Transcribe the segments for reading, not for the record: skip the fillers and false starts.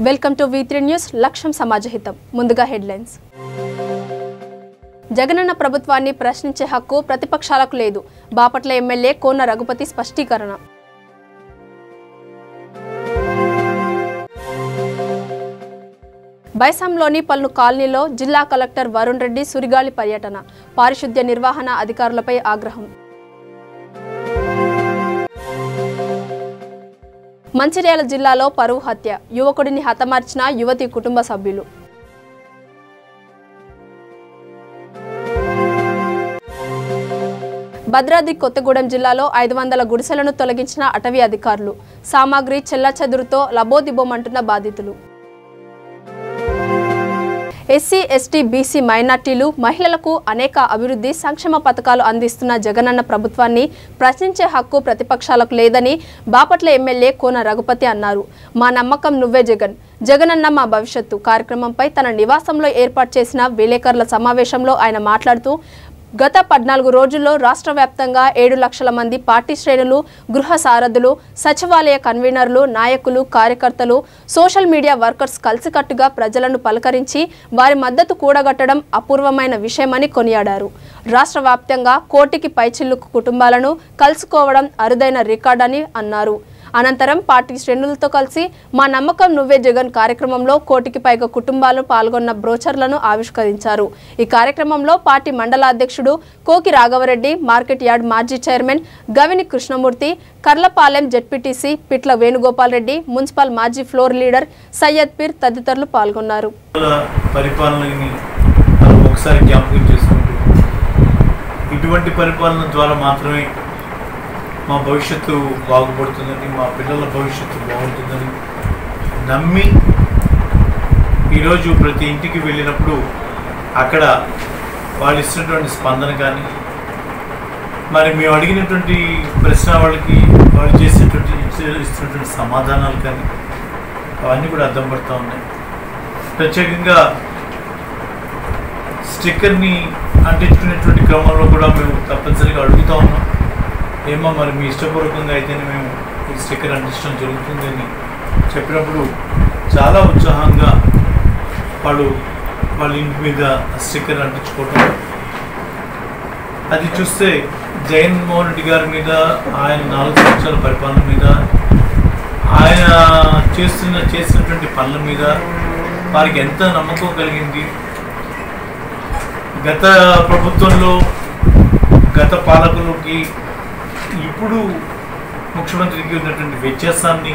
Welcome to V3 news లక్ష్యం సమాజహితం. ముందుగా headlines. Jagananna ప్రభుత్వాన్ని ప్రశ్నించే హక్కు ప్రతిపక్షాలకు లేదు. బాపట్ల ఎమ్మెల్యే కోన రఘుపతి స్పష్టీకరణ. బైసంలోని పలు కాలనీలో జిల్లా కలెక్టర్ వరుణ్ రెడ్డి సురిగాలి పర్యటన. పారిశుద్ధ్య నిర్వహణ అధికారులపై ఆగ్రహం. మంచిర్యాల జిల్లాలో పరువు హత్య. యువకుడిని హతమార్చిన యువతి కుటుంబ సభ్యులు. భద్రాద్రి కొత్తగూడెం జిల్లాలో 500 గుడిసెలను తొలగించిన అటవీ అధికారులు. సామాగ్రి చెల్లాచెదురుతో లబోదిబోమంటున్న బాధితులు. ఎస్సీ, ఎస్టీ, బీసీ, మైనార్టీలు, మహిళలకు అనేక అభివృద్ధి సంక్షేమ పథకాలు అందిస్తున్న జగనన్న ప్రభుత్వాన్ని ప్రశ్నించే హక్కు ప్రతిపక్షాలకు లేదని బాపట్ల ఎమ్మెల్యే కోన రఘుపతి అన్నారు. మా నమ్మకం నువ్వే జగన్, జగనన్న మా భవిష్యత్తు కార్యక్రమంపై తన నివాసంలో ఏర్పాటు చేసిన విలేకరుల సమావేశంలో ఆయన మాట్లాడుతూ గత 14 రోజుల్లో రాష్ట్ర వ్యాప్తంగా 7 లక్షల మంది పార్టీ శ్రేణులు, గృహ సారథులు, సచివాలయ కన్వీనర్లు, నాయకులు, కార్యకర్తలు, సోషల్ మీడియా వర్కర్స్ కలిసికట్టుగా ప్రజలను పలకరించి వారి మద్దతు కూడగట్టడం అపూర్వమైన విషయమని కొనియాడారు. రాష్ట్ర వ్యాప్తంగా 1 కోటికి పైచిల్లుకు కుటుంబాలను కలుసుకోవడం అరుదైన రికార్డని అన్నారు. అనంతరం పార్టీ శ్రేణులతో కలిసి మా నమ్మకం నువ్వే జగన్ కార్యక్రమంలో 1 కోటికి పైగా కుటుంబాలు పాల్గొన్న బ్రోచర్లను ఆవిష్కరించారు. ఈ కార్యక్రమంలో పార్టీ మండల అధ్యక్షుడు కోకి రాఘవరెడ్డి, మార్కెట్ యార్డ్ మాజీ చైర్మన్ గవిని కృష్ణమూర్తి, కర్లపాలెం జెడ్పీటీసీ పిట్ల వేణుగోపాల్ రెడ్డి, మున్సిపల్ మాజీ ఫ్లోర్ లీడర్ సయ్యద్ పీర్ తదితరులు పాల్గొన్నారు. ఇటువంటి పరిపాలన ద్వారా మాత్రమే మా భవిష్యత్తు బాగుపడుతుందని, మా పిల్లల భవిష్యత్తు బాగుంటుందని నమ్మి ఈరోజు ప్రతి ఇంటికి వెళ్ళినప్పుడు అక్కడ వాళ్ళు ఇస్తున్నటువంటి స్పందన కానీ, మరి మేము అడిగినటువంటి ప్రశ్న వాళ్ళకి వాళ్ళు ఇస్తున్నటువంటి సమాధానాలు కానీ అవన్నీ కూడా అర్థం పడుతూ ఉన్నాయి. ప్రత్యేకంగా స్టిక్కర్ని అంటించుకునేటువంటి క్రమంలో కూడా మేము తప్పనిసరిగా అడుగుతూ ఉన్నాం. ఏమో మరి మీ ఇష్టపూర్వకంగా అయితేనే మేము ఈ స్టిక్కర్ అంటించడం జరుగుతుందని చెప్పినప్పుడు చాలా ఉత్సాహంగా వాళ్ళ ఇంటి మీద స్టిక్కర్ అంటించుకోవటం, అది చూస్తే జగన్మోహన్ రెడ్డి గారి మీద, ఆయన 4 సంవత్సరాల పరిపాలన మీద, ఆయన చేసినటువంటి పనుల మీద వారికి ఎంత నమ్మకం కలిగింది. గత ప్రభుత్వంలో గత పాలకులకి ఇప్పుడు ముఖ్యమంత్రికి ఉన్నటువంటి వ్యత్యాసాన్ని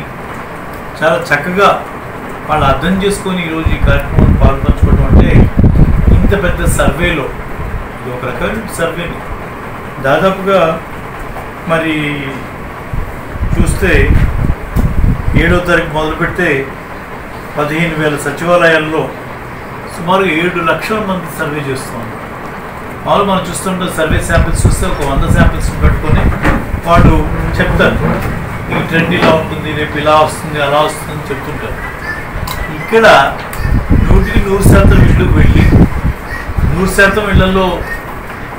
చాలా చక్కగా వాళ్ళు అర్థం చేసుకొని ఈరోజు ఈ కార్యక్రమం పాల్పంచుకోవడం అంటే, ఇంత పెద్ద సర్వేలో ఇది ఒక రకమైన సర్వేని దాదాపుగా మరి చూస్తే 7వ తారీఖు మొదలు పెడితే 15,000 సచివాలయాల్లో సుమారు 7 లక్షల మంది సర్వే చేస్తున్నారు. వాళ్ళు మనం చూస్తుంటే సర్వే శాంపిల్స్ చూస్తే ఒక 100 శాంపిల్స్ పెట్టుకొని వాళ్ళు చెప్తారు ఈ ట్రెండ్ ఇలా ఉంటుంది, రేపు ఇలా వస్తుంది, అలా వస్తుంది చెప్తుంటారు. ఇక్కడ 100కి 100% ఇళ్ళకు వెళ్ళి 100% ఇళ్లలో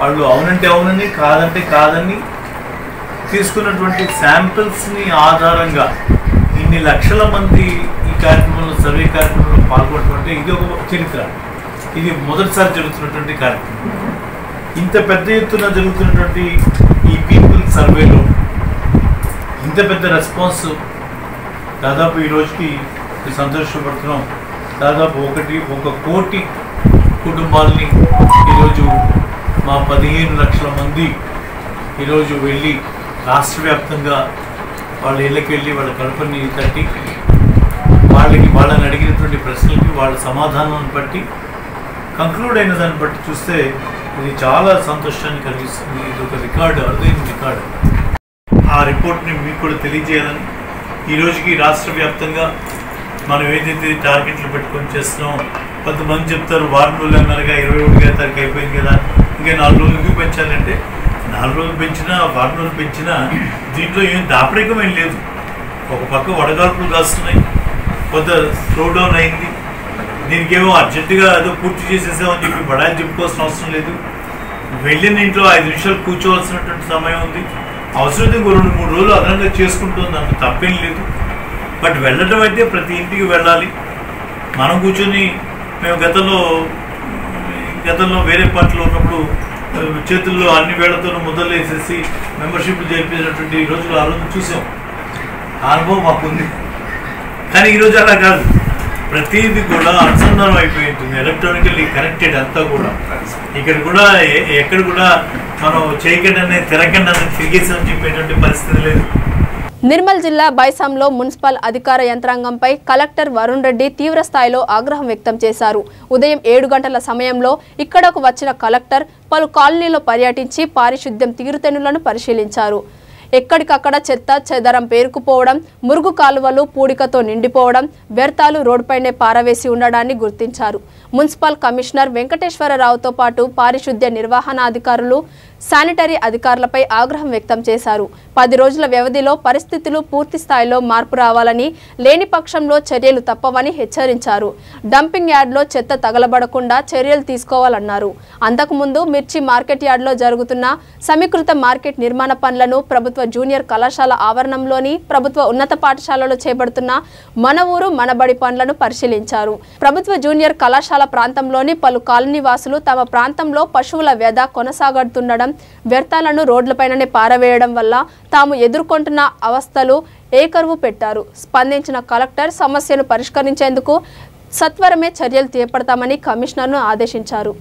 వాళ్ళు అవునంటే అవునని, కాదంటే కాదని తీసుకున్నటువంటి శాంపిల్స్ని ఆధారంగా ఇన్ని లక్షల మంది ఈ కార్యక్రమంలో, సర్వే కార్యక్రమంలో పాల్గొనటువంటి ఇది ఒక చరిత్ర. ఇది మొదటిసారి జరుగుతున్నటువంటి కార్యక్రమం. ఇంత పెద్ద ఎత్తున జరుగుతున్నటువంటి ఈ పీపుల్ సర్వేలో ఇంత పెద్ద రెస్పాన్స్, దాదాపు ఈ రోజుకి సంతోషపడుతున్నాం. దాదాపు 1 కోటి కుటుంబాలని ఈరోజు మా 15 లక్షల మంది ఈరోజు వెళ్ళి రాష్ట్ర వ్యాప్తంగా వాళ్ళ ఇళ్ళకి వెళ్ళి వాళ్ళ కడుపుని తట్టి వాళ్ళని అడిగినటువంటి ప్రశ్నలకి వాళ్ళ సమాధానాన్ని బట్టి కంక్లూడ్ అయిన దాన్ని బట్టి చూస్తే ఇది చాలా సంతోషాన్ని కలిగిస్తుంది. ఇది ఒక రికార్డు, అరుదైన రికార్డు. ఆ రిపోర్ట్ని మీకు కూడా తెలియజేయాలని ఈరోజుకి రాష్ట్ర వ్యాప్తంగా మనం ఏదైతే టార్గెట్లు పెట్టుకొని చేస్తున్నామో, కొంతమంది చెప్తారు వారం రోజులు అన్నారుగా, 21వ తారీఖు అయిపోయింది కదా, ఇంకా 4 రోజులు ఎందుకు పెంచాలంటే 4 రోజులు పెంచినా, వారం రోజులు పెంచినా దీంట్లో ఏం దాపరికం ఏం లేదు. ఒక పక్క వడగాల్పులు కాస్తున్నాయి, కొంత స్లో డౌన్ అయింది. దీనికేమో అర్జెంటుగా ఏదో పూర్తి చేసేసామని చెప్పి బడాయిలు చెప్పుకోవాల్సిన అవసరం లేదు. వెళ్ళిన ఇంట్లో 5 నిమిషాలు కూర్చోవలసినటువంటి సమయం ఉంది. అవసరమైతే 2-3 రోజులు అదనంగా చేసుకుంటుంది, అంత తప్పేం లేదు. బట్ వెళ్ళడం అయితే ప్రతి ఇంటికి వెళ్ళాలి. మనం కూర్చొని మేము గతంలో వేరే పార్టీలో ఉన్నప్పుడు చేతుల్లో అన్ని వేళ్లతోనూ ముద్దలు వేసేసి మెంబర్షిప్లు జరిపేటటువంటి రోజులు ఆ రోజు చూసాం. ఆ అనుభవం మాకుంది. కానీ ఈరోజు అలా కాదు. ప్రతిదీ కూడా అనుసంధానం అయిపోయి ఉంటుంది, ఎలక్ట్రానికల్లీ కనెక్టెడ్ అంతా కూడా. ఇక్కడ కూడా ఎక్కడ కూడా మనం చేయకండి తిరగండి అని తిరిగేసామని చెప్పేటువంటి పరిస్థితి లేదు. నిర్మల్ జిల్లా బైసాంలో మున్సిపల్ అధికార యంత్రాంగంపై కలెక్టర్ వరుణ్ రెడ్డి తీవ్ర స్థాయిలో ఆగ్రహం వ్యక్తం చేశారు. ఉదయం 7 గంటల సమయంలో ఇక్కడకు వచ్చిన కలెక్టర్ పలు కాలనీలో పర్యటించి పారిశుద్ధ్యం తీరుతెన్నులను పరిశీలించారు. ఎక్కడికక్కడ చెత్త చెదరం పేరుకుపోవడం, మురుగు కాలువలు పూడికతో నిండిపోవడం, వ్యర్థాలు రోడ్డుపైనే పారవేసి ఉండడాన్ని గుర్తించారు. మున్సిపల్ కమిషనర్ వెంకటేశ్వరరావుతో పాటు పారిశుద్ధ్య నిర్వహణాధికారులు, శానిటరీ అధికారులపై ఆగ్రహం వ్యక్తం చేశారు. 10 రోజుల వ్యవధిలో పరిస్థితులు పూర్తి స్థాయిలో మార్పు రావాలని, లేని పక్షంలో చర్యలు తప్పవని హెచ్చరించారు. డంపింగ్ యార్డ్లో చెత్త తగలబడకుండా చర్యలు తీసుకోవాలన్నారు. అంతకుముందు మిర్చి మార్కెట్ యార్డ్లో జరుగుతున్న సమీకృత మార్కెట్ నిర్మాణ పనులను, ప్రభుత్వ జూనియర్ కళాశాల ఆవరణంలోని ప్రభుత్వ ఉన్నత పాఠశాలలో చేపడుతున్న మన ఊరు మనబడి పనులను పరిశీలించారు. ప్రభుత్వ జూనియర్ కళాశాల ప్రాంతంలోని పలు కాలనీ వాసులు తమ ప్రాంతంలో పశువుల వ్యధ కొనసాగుతుండడం, వ్యర్థాలను రోడ్లపైననే పారవేయడం వల్ల తాము ఎదుర్కొంటున్న అవస్థలు ఏకరువు పెట్టారు. స్పందించిన కలెక్టర్ సమస్యను పరిష్కరించేందుకు సత్వరమే చర్యలు చేపడతామని కమిషనర్ను ఆదేశించారు.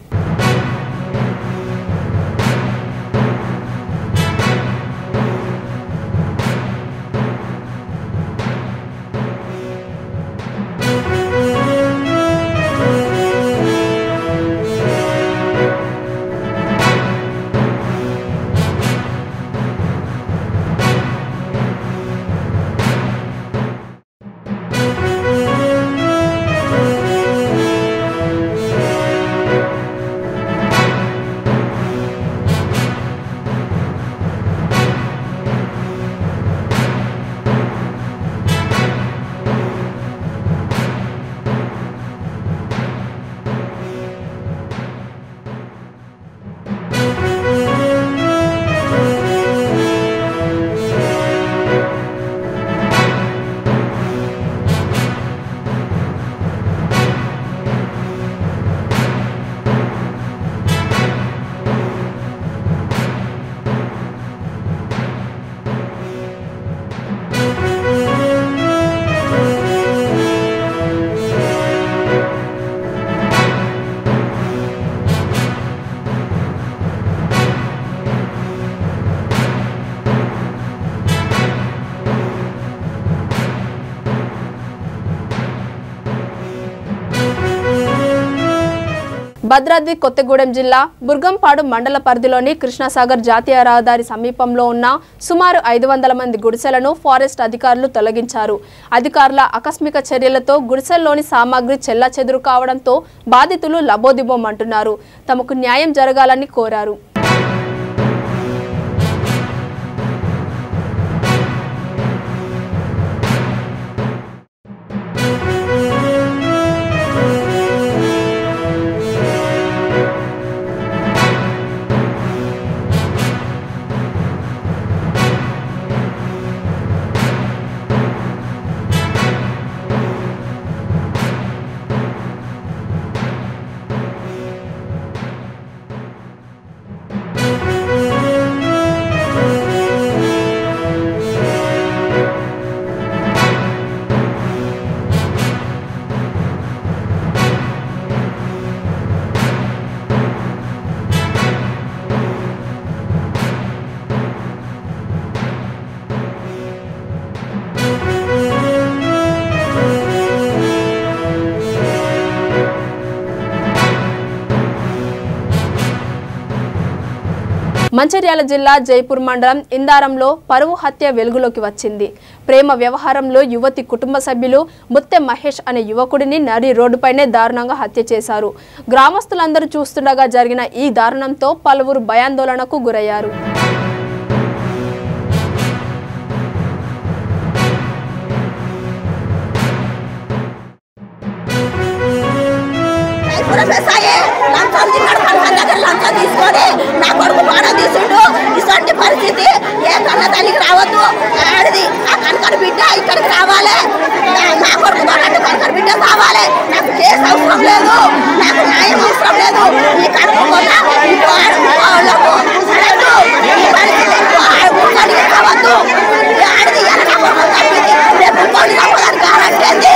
భద్రాద్రి కొత్తగూడెం జిల్లా బుర్గంపాడు మండల పరిధిలోని కృష్ణసాగర్ జాతీయ రహదారి సమీపంలో ఉన్న సుమారు 500 మంది గుడిసెలను ఫారెస్ట్ అధికారులు తొలగించారు. అధికారుల ఆకస్మిక చర్యలతో గుడిసెల్లోని సామాగ్రి చెల్లాచెదురు కావడంతో బాధితులు లబోదిబోమంటున్నారు. తమకు న్యాయం జరగాలని కోరారు. మంచిర్యాల జిల్లా జైపూర్ మండలం ఇందారంలో పరువు హత్య వెలుగులోకి వచ్చింది. ప్రేమ వ్యవహారంలో యువతి కుటుంబ సభ్యులు ముత్తె మహేష్ అనే యువకుడిని నడి రోడ్డుపైనే దారుణంగా హత్య చేశారు. గ్రామస్తులందరూ చూస్తుండగా జరిగిన ఈ దారుణంతో పలువురు భయాందోళనకు గురయ్యారు. పరిస్థితి ఏ కన్న తల్లికి రావద్దు. ఆడిది ఆ కనకర బిడ్డ ఇక్కడికి రావాలి. నా కొడుకు కనకర బిడ్డ కావాలి. నాకు అవసరం లేదు, నాకు న్యాయం అవసరం లేదు. ఈ కడుపు కొట్ట ఇంకో ఆడవాళ్ళకు అనొద్దు, ఈ పరిస్థితి ఇంకో ఆడవాళ్ళకి కావద్దు. ఈ ఆడది ఎనక పొమ్మ తప్పింది, రేపు ఇంకోటి తప్పదని కారంటేంది.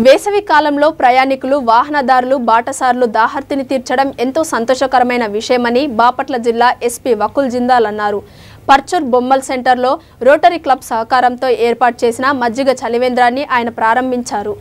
వేసవి కాలంలో ప్రయాణికులు వాహనదారులు బాటసార్లు దాహర్తిని తీర్చడం ఎంతో సంతోషకరమైన విషయమని బాపట్ల జిల్లా ఎస్పీ వకుల్ జిందాల్ అన్నారు. పర్చూర్ బొమ్మల్ సెంటర్లో రోటరీ క్లబ్ సహకారంతో ఏర్పాటు చేసిన మజ్జిగ చలివేంద్రాన్ని ఆయన ప్రారంభించారు.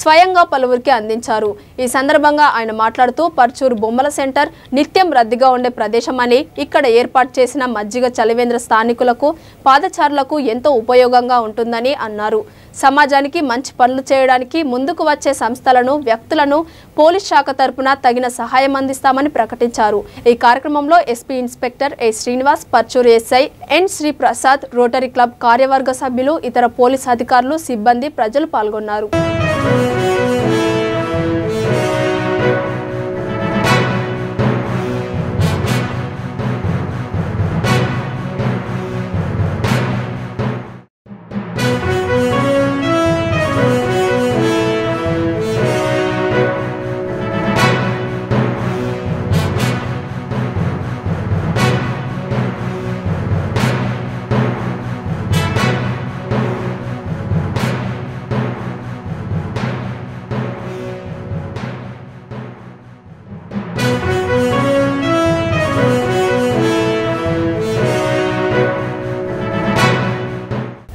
స్వయంగా పలువురికి అందించారు. ఈ సందర్భంగా ఆయన మాట్లాడుతూ పర్చూర్ బొమ్మల సెంటర్ నిత్యం రద్దీగా ఉండే ప్రదేశమని ఇక్కడ ఏర్పాటు చేసిన మజ్జిగ చలివేంద్ర స్థానికులకు పాదచారులకు ఎంతో ఉపయోగంగా ఉంటుందని అన్నారు. సమాజానికి మంచి పనులు చేయడానికి ముందుకు వచ్చే సంస్థలను వ్యక్తులను పోలీస్ శాఖ తరపున తగిన సహాయం అందిస్తామని ప్రకటించారు. ఈ కార్యక్రమంలో SP inspector A Srinivas, Parchur SI N Sri Prasad, Rotary Club కార్యవర్గ సభ్యులు, ఇతర పోలీస్ అధికారులు, సిబ్బంది, ప్రజలు పాల్గొన్నారు.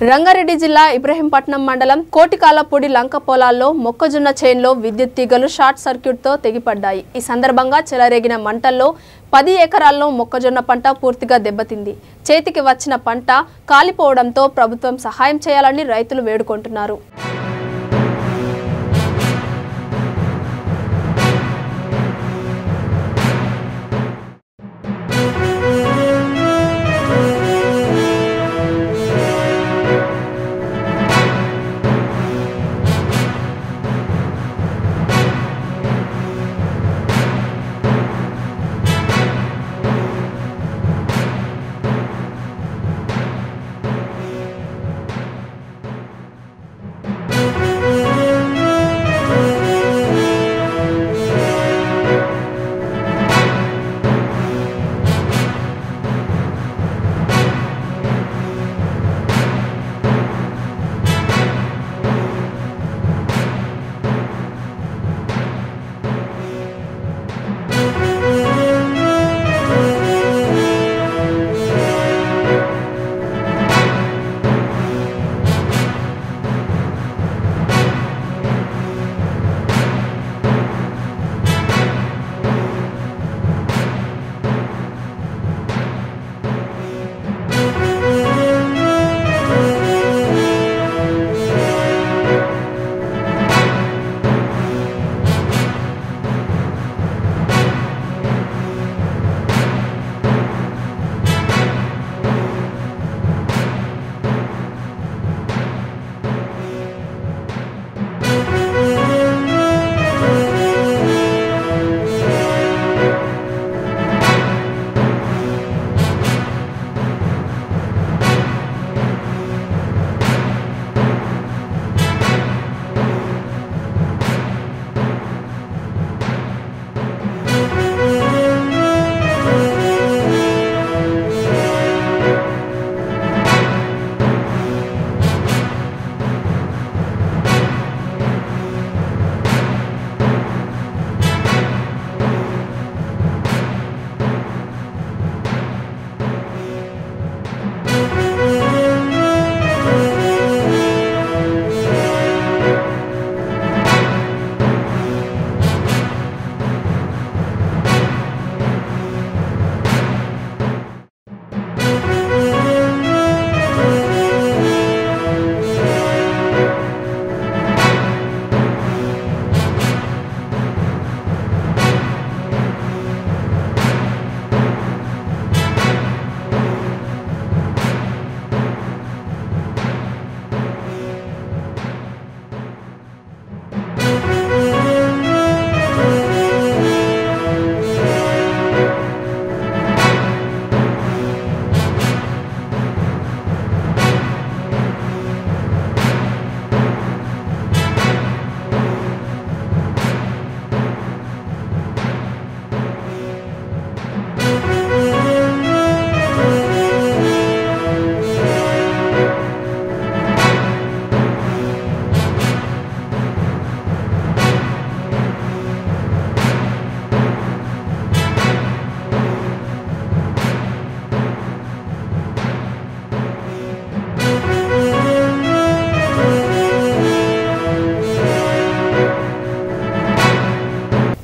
రంగారెడ్డి జిల్లా ఇబ్రహీంపట్నం మండలం కోటికాలపూడి లంక పొలాల్లో మొక్కజొన్న చేన్లో విద్యుత్ తీగలు షార్ట్ సర్క్యూట్తో తెగిపడ్డాయి. ఈ సందర్భంగా చెలరేగిన మంటల్లో 10 ఎకరాల్లో మొక్కజొన్న పంట పూర్తిగా దెబ్బతింది. చేతికి వచ్చిన పంట కాలిపోవడంతో ప్రభుత్వం సహాయం చేయాలని రైతులు వేడుకుంటున్నారు.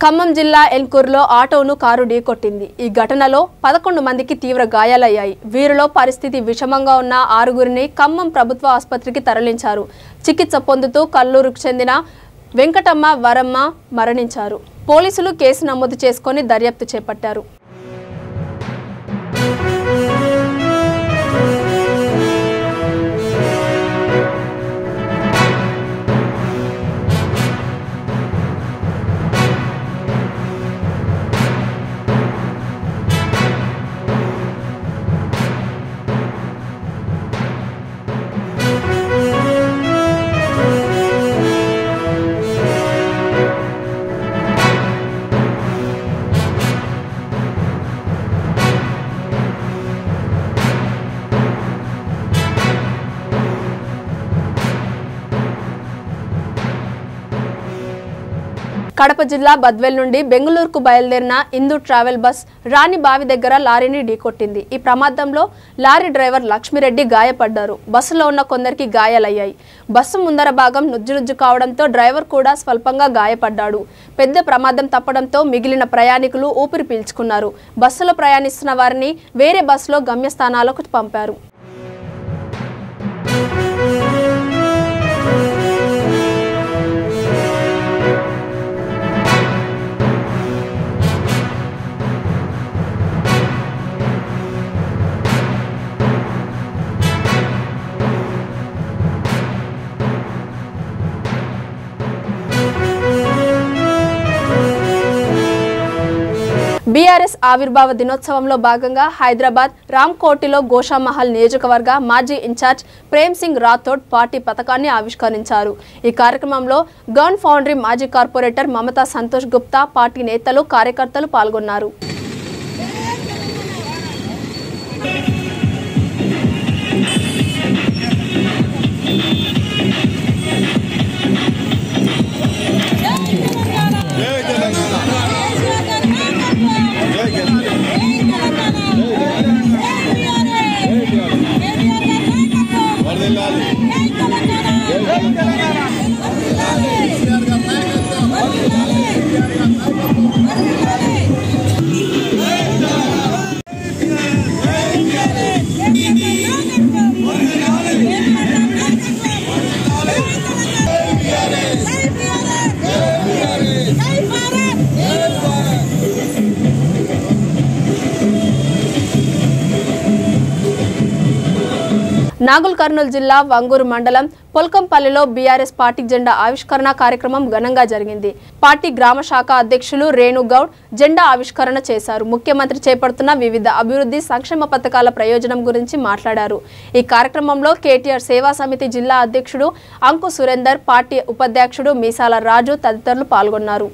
ఖమ్మం జిల్లా ఎల్కూరులో ఆటోను కారు ఢీకొట్టింది. ఈ ఘటనలో 11 మందికి తీవ్ర గాయాలయ్యాయి. వీరిలో పరిస్థితి విషమంగా ఉన్న 6గురిని ఖమ్మం ప్రభుత్వ ఆసుపత్రికి తరలించారు. చికిత్స పొందుతూ కల్లూరుకు చెందిన వెంకటమ్మ, వరమ్మ మరణించారు. పోలీసులు కేసు నమోదు చేసుకొని దర్యాప్తు చేపట్టారు. కడప జిల్లా బద్వేల్ నుండి బెంగళూరుకు బయలుదేరిన ఇందు ట్రావెల్ బస్ రాణి బావి దగ్గర లారీని ఢీకొట్టింది. ఈ ప్రమాదంలో లారీ డ్రైవర్ లక్ష్మిరెడ్డి గాయపడ్డారు. బస్సులో ఉన్న కొందరికి గాయాలయ్యాయి. బస్సు ముందర భాగం నుజ్జునుజ్జు కావడంతో డ్రైవర్ కూడా స్వల్పంగా గాయపడ్డాడు. పెద్ద ప్రమాదం తప్పడంతో మిగిలిన ప్రయాణికులు ఊపిరి పీల్చుకున్నారు. బస్సులో ప్రయాణిస్తున్న వారిని వేరే బస్సులో గమ్యస్థానాలకు పంపారు. బీఆర్ఎస్ ఆవిర్భావ దినోత్సవంలో భాగంగా హైదరాబాద్ రామ్కోటిలో గోషామహల్ నియోజకవర్గ మాజీ ఇన్ఛార్జ్ ప్రేమ్ సింగ్ రాథోడ్ పార్టీ పతాకాన్ని ఆవిష్కరించారు. ఈ కార్యక్రమంలో గన్ ఫౌండరీ మాజీ కార్పొరేటర్ మమతా సంతోష్ గుప్తా, పార్టీ నేతలు, కార్యకర్తలు పాల్గొన్నారు. నాగల్ కర్నూలు జిల్లా వంగూరు మండలం పొల్కంపల్లిలో బీఆర్ఎస్ పార్టీ జెండా ఆవిష్కరణ కార్యక్రమం ఘనంగా జరిగింది. పార్టీ గ్రామ శాఖ అధ్యక్షులు రేణుగౌడ్ జెండా ఆవిష్కరణ చేశారు. ముఖ్యమంత్రి చేపడుతున్న వివిధ అభివృద్ధి సంక్షేమ పథకాల ప్రయోజనం గురించి మాట్లాడారు. ఈ కార్యక్రమంలో కేటీఆర్ సేవా సమితి జిల్లా అధ్యక్షుడు అంకు సురేందర్, పార్టీ ఉపాధ్యక్షుడు మీసాల రాజు తదితరులు పాల్గొన్నారు.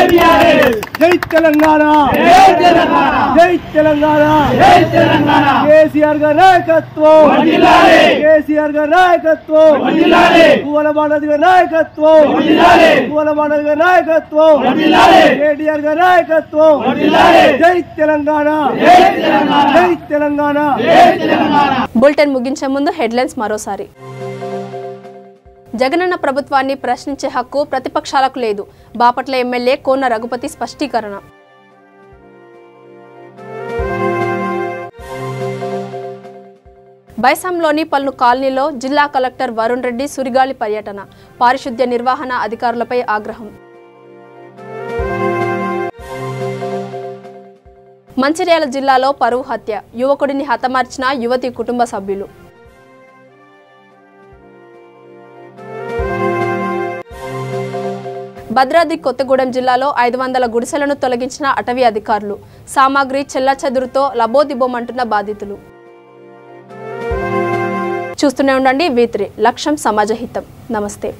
జై తెలంగాణ జై తెలంగాణ కేసీఆర్ గారి నాయకత్వం కేసీఆర్ గారి నాయకత్వం పూల మానది గారి నాయకత్వం పూల మానది గారి నాయకత్వం కేటీఆర్ గారి నాయకత్వం జై తెలంగాణ జై తెలంగాణ. బులెటిన్ ముగించే ముందు హెడ్లైన్స్ మరోసారి. జగనన్న ప్రభుత్వాన్ని ప్రశ్నించే హక్కు ప్రతిపక్షాలకు లేదు. బాపట్ల ఎమ్మెల్యే కోన రఘుపతి స్పష్టీకరణ. బైసాంలోని పలు కాలనీలో జిల్లా కలెక్టర్ వరుణ్ రెడ్డి సురిగాలి పర్యటన. పారిశుద్ధ్య నిర్వహణ అధికారులపై ఆగ్రహం. మంచిర్యాల జిల్లాలో పరువు హత్య. యువకుడిని హతమార్చిన యువతి కుటుంబ సభ్యులు. భద్రాద్రి కొత్తగూడెం జిల్లాలో 500 గుడిసెలను తొలగించిన అటవీ అధికారులు. సామాగ్రి చెల్లాచెదురుతో లబోదిబోమంటున్న బాధితులు. చూస్తూనే ఉండండి V3 లక్ష్యం సమాజహితం. నమస్తే.